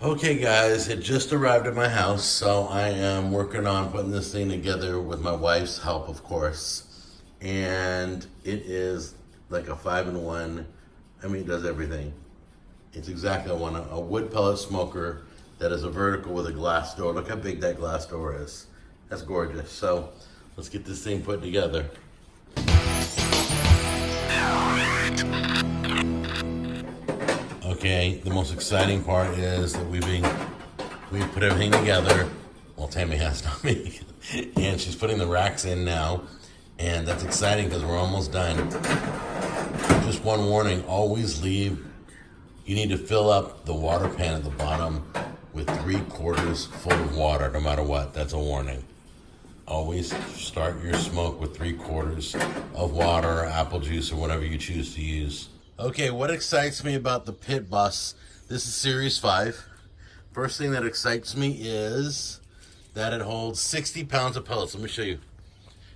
Okay, guys, it just arrived at my house, so I am working on putting this thing together with my wife's help, of course. And it is like a 5-in-1. I mean, it does everything. It's exactly what I want. A wood pellet smoker that is a vertical with a glass door. Look how big that glass door is. That's gorgeous. So let's get this thing put together. Okay, the most exciting part is that we put everything together. Well, Tammy has, not me. And she's putting the racks in now. And that's exciting because we're almost done. Just one warning, always leave. You need to fill up the water pan at the bottom with 3/4 full of water, no matter what. That's a warning. Always start your smoke with 3/4 of water, apple juice, or whatever you choose to use. Okay, what excites me about the pit bus? This is Series 5. First thing that excites me is that it holds 60 pounds of pellets. Let me show you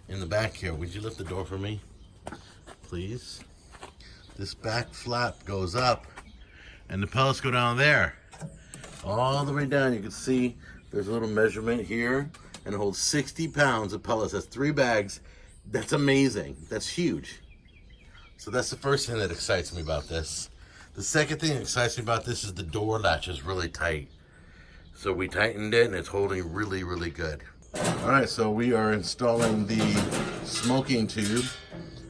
in the back here. Would you lift the door for me, please? This back flap goes up and the pellets go down there. All the way down, you can see there's a little measurement here, and it holds 60 pounds of pellets. That's 3 bags. That's amazing. That's huge. So that's the first thing that excites me about this. The second thing that excites me about this is the door latch is really tight. So we tightened it and it's holding really, really good. All right, so we are installing the smoking tube.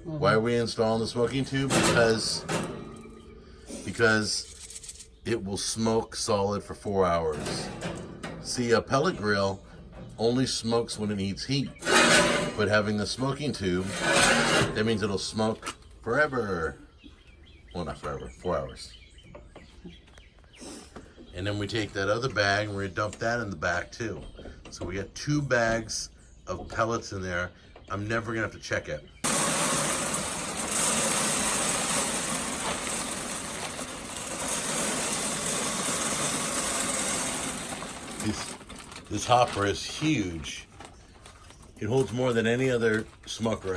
Why are we installing the smoking tube? Because it will smoke solid for 4 hours. See, a pellet grill only smokes when it needs heat. But having the smoking tube, that means it'll smoke forever. Well, not forever, 4 hours. And then we take that other bag and we dump that in the back too. So we got 2 bags of pellets in there. I'm never gonna have to check it. This hopper is huge. It holds more than any other smoker,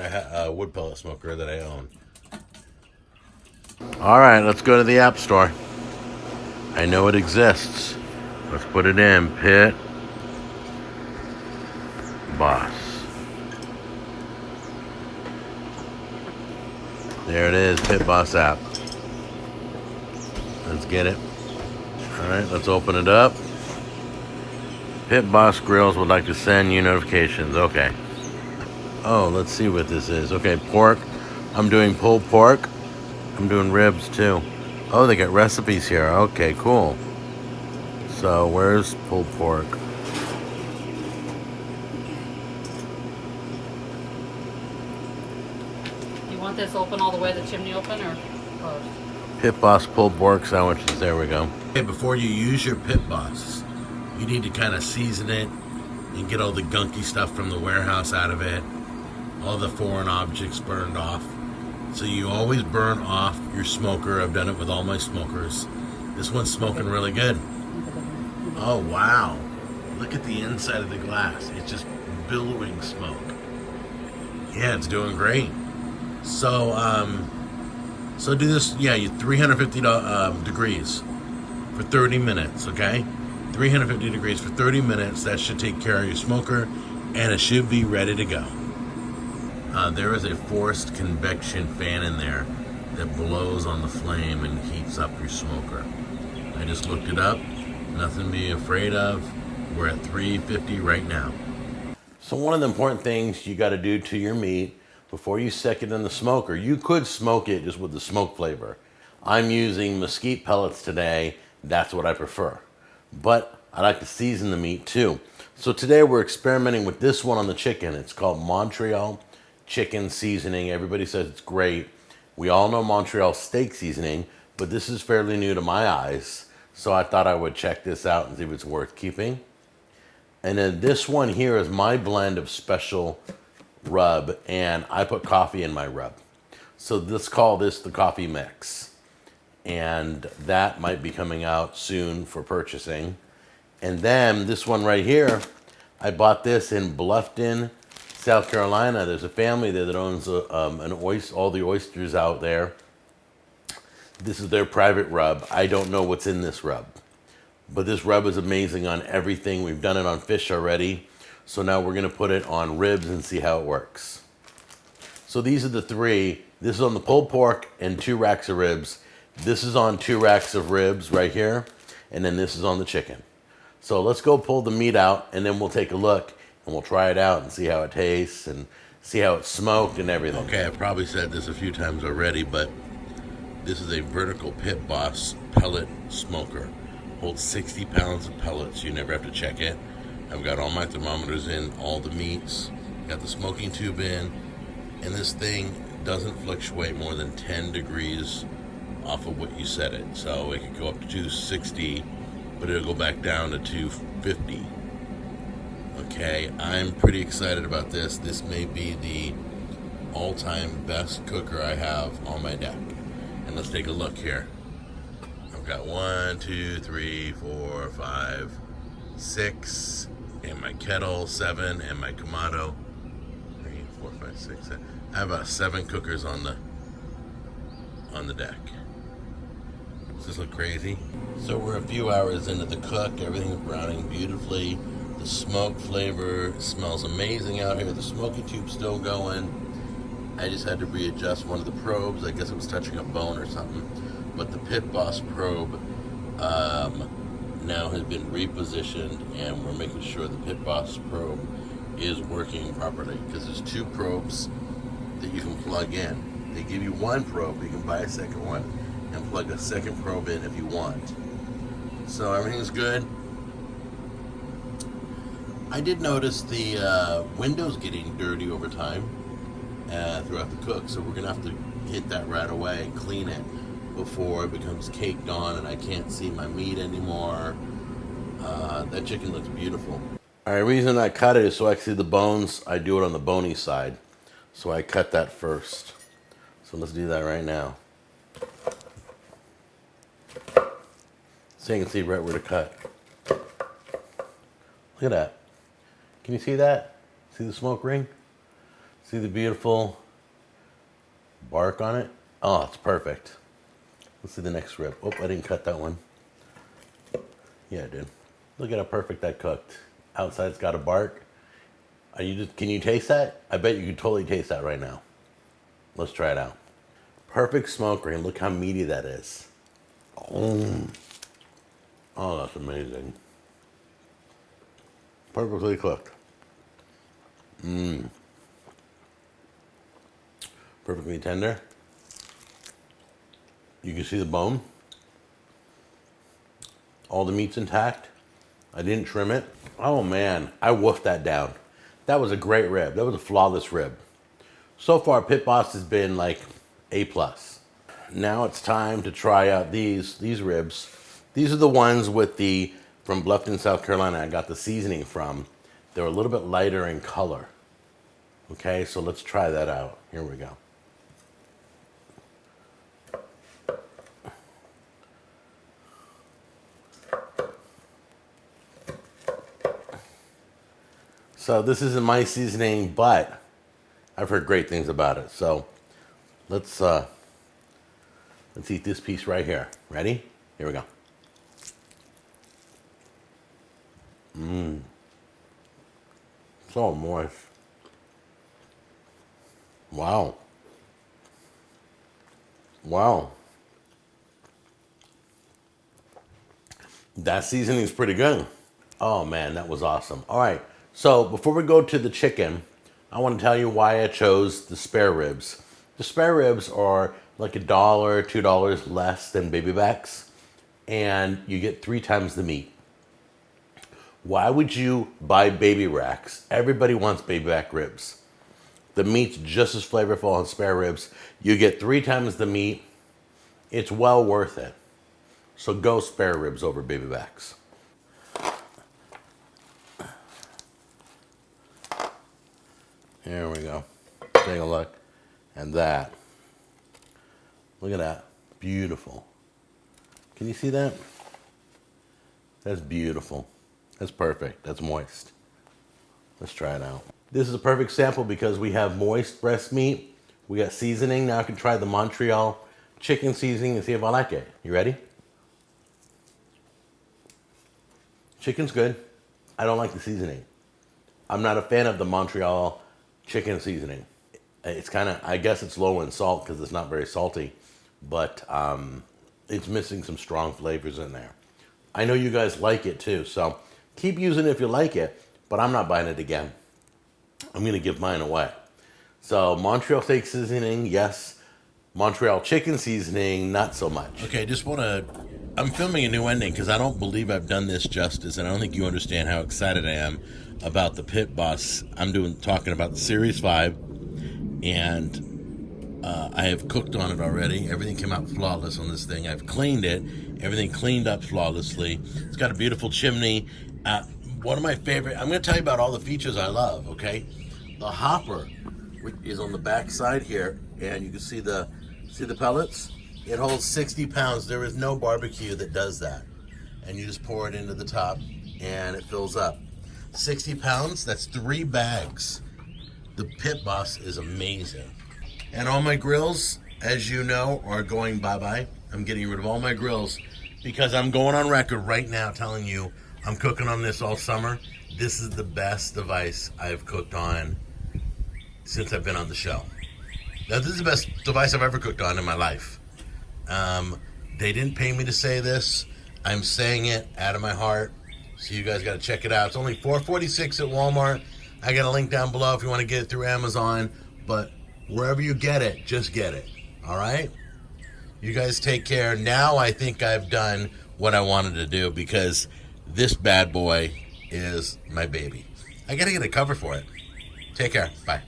wood pellet smoker that I own. All right, let's go to the App Store. I know it exists. Let's put it in. Pit Boss. There it is, Pit Boss app. Let's get it. All right, let's open it up. Pit Boss Grills would like to send you notifications. Okay. Oh, let's see what this is. Okay, pork. I'm doing pulled pork. I'm doing ribs too. Oh, they got recipes here. Okay, cool. So where's pulled pork? You want this open all the way, the chimney open, or closed? Pit Boss pulled pork sandwiches. There we go. Okay, before you use your Pit Boss, you need to kind of season it and get all the gunky stuff from the warehouse out of it, all the foreign objects burned off. So you always burn off your smoker. I've done it with all my smokers. This one's smoking really good. Oh, wow. Look at the inside of the glass. It's just billowing smoke. Yeah, it's doing great. So, so do this, yeah, you 350 degrees for 30 minutes, okay? 350 degrees for 30 minutes. That should take care of your smoker, and it should be ready to go. There is a forced convection fan in there that blows on the flame and heats up your smoker. I just looked it up. Nothing to be afraid of. We're at 350 right now. So one of the important things you got to do to your meat before you stick it in the smoker, you could smoke it just with the smoke flavor. I'm using mesquite pellets today. That's what I prefer. But I like to season the meat too. So today we're experimenting with this one on the chicken. It's called MONTREAL chicken seasoning. Everybody says it's great. We all know MONTREAL steak seasoning, but this is fairly new to my eyes. So I thought I would check this out and see if it's worth keeping. And then this one here is my blend of special rub, and I put coffee in my rub. So let's call this the coffee mix. And that might be coming out soon for purchasing. And then this one right here, I bought this in Bluffton, South Carolina. There's a family there that owns all the oysters out there. This is their private rub. I don't know what's in this rub, But this rub is amazing on everything. We've done it on fish already. So now we're gonna put it on ribs and see how it works. So these are the three. This is on the pulled pork and 2 racks of ribs. This is on 2 racks of ribs right here. And then this is on the chicken. So let's go pull the meat out and then we'll take a look and we'll try it out and see how it tastes and see how it's smoked and everything. Okay, I've probably said this a few times already, but this is a vertical Pit Boss pellet smoker. Holds 60 pounds of pellets. You never have to check it. I've got all my thermometers in, all the meats, got the smoking tube in, and this thing doesn't fluctuate more than 10 degrees off of what you set it. So it could go up to 260, but it'll go back down to 250. Okay, I'm pretty excited about this. This may be the all-time best cooker I have on my deck. And let's take a look here. I've got 1, 2, 3, 4, 5, 6, and my kettle, 7, and my Kamado, 3, 4, 5, 6, 7. I have about 7 cookers on the deck. Does this look crazy? So we're a few hours into the cook. Everything's browning beautifully. The smoke flavor smells amazing out here. The smoky tube's still going. I just had to readjust one of the probes. I guess it was touching a bone or something. But the Pit Boss probe now has been repositioned, and we're making sure the Pit Boss probe is working properly, because there's 2 probes that you can plug in. They give you 1 probe. You can buy a second one and plug a second probe in if you want. So everything's good. I did notice the windows getting dirty over time throughout the cook, so we're gonna have to hit that right away and clean it before it becomes caked on and I can't see my meat anymore. That chicken looks beautiful. All right, the reason I cut it is so I can see the bones. I do it on the bony side, so I cut that first. So let's do that right now. So you can see right where to cut. Look at that. Can you see that? See the smoke ring? See the beautiful bark on it? Oh, it's perfect. Let's see the next rib. Oh, I didn't cut that one. Yeah, I did. Look at how perfect that cooked. Outside's got a bark. Can you taste that? I bet you can totally taste that right now. Let's try it out. Perfect smoke ring. Look how meaty that is. Oh, that's amazing. Perfectly cooked. Perfectly tender. You can see the bone. All the meat's intact. I didn't trim it. Oh man, I woofed that down. That was a great rib. That was a flawless rib. So far, Pit Boss has been like A+. Now it's time to try out these ribs. These are the ones with from Bluffton, South Carolina, I got the seasoning from. They're a little bit lighter in color. Okay, so let's try that out. Here we go. So this isn't my seasoning, but I've heard great things about it. So let's eat this piece right here. Ready? Here we go. So moist. Wow. Wow. That seasoning is pretty good. Oh man, that was awesome. All right, so before we go to the chicken, I want to tell you why I chose the spare ribs. The spare ribs are like $1, $2 less than baby backs, and you get 3 times the meat. Why would you buy baby racks? Everybody wants baby back ribs. The meat's just as flavorful on spare ribs. You get 3 times the meat. It's well worth it. So go spare ribs over baby backs. Here we go. Take a look at that. Look at that. Beautiful. Can you see that? That's beautiful. That's perfect. That's moist. Let's try it out. This is a perfect sample because we have moist breast meat. We got seasoning. Now I can try the Montreal chicken seasoning and see if I like it. You ready? Chicken's good. I don't like the seasoning. I'm not a fan of the Montreal chicken seasoning. It's kind of, I guess it's low in salt because it's not very salty, but it's missing some strong flavors in there. I know you guys like it too, so keep using it if you like it, but I'm not buying it again. I'm going to give mine away. So Montreal steak seasoning, yes. Montreal chicken seasoning, not so much. Okay, just want to, I'm filming a new ending because I don't believe I've done this justice, and I don't think you understand how excited I am about the Pit Boss. I'm talking about the Series 5, and I have cooked on it already. Everything came out flawless on this thing. I've cleaned it. Everything cleaned up flawlessly. It's got a beautiful chimney. One of my favorite, I'm going to tell you about all the features I love, okay? The hopper, which is on the back side here, and you can see the pellets? It holds 60 pounds. There is no barbecue that does that. And you just pour it into the top, and it fills up. 60 pounds, that's 3 bags. The Pit Boss is amazing. And all my grills, as you know, are going bye-bye. I'm getting rid of all my grills because I'm going on record right now telling you I'm cooking on this all summer. This is the best device I've cooked on since I've been on the show. Now, this is the best device I've ever cooked on in my life. They didn't pay me to say this. I'm saying it out of my heart. So you guys got to check it out. It's only $4.46 at Walmart. I got a link down below if you want to get it through Amazon. But wherever you get it, just get it. All right? You guys take care. Now I think I've done what I wanted to do because this bad boy is my baby. I got to get a cover for it. Take care. Bye.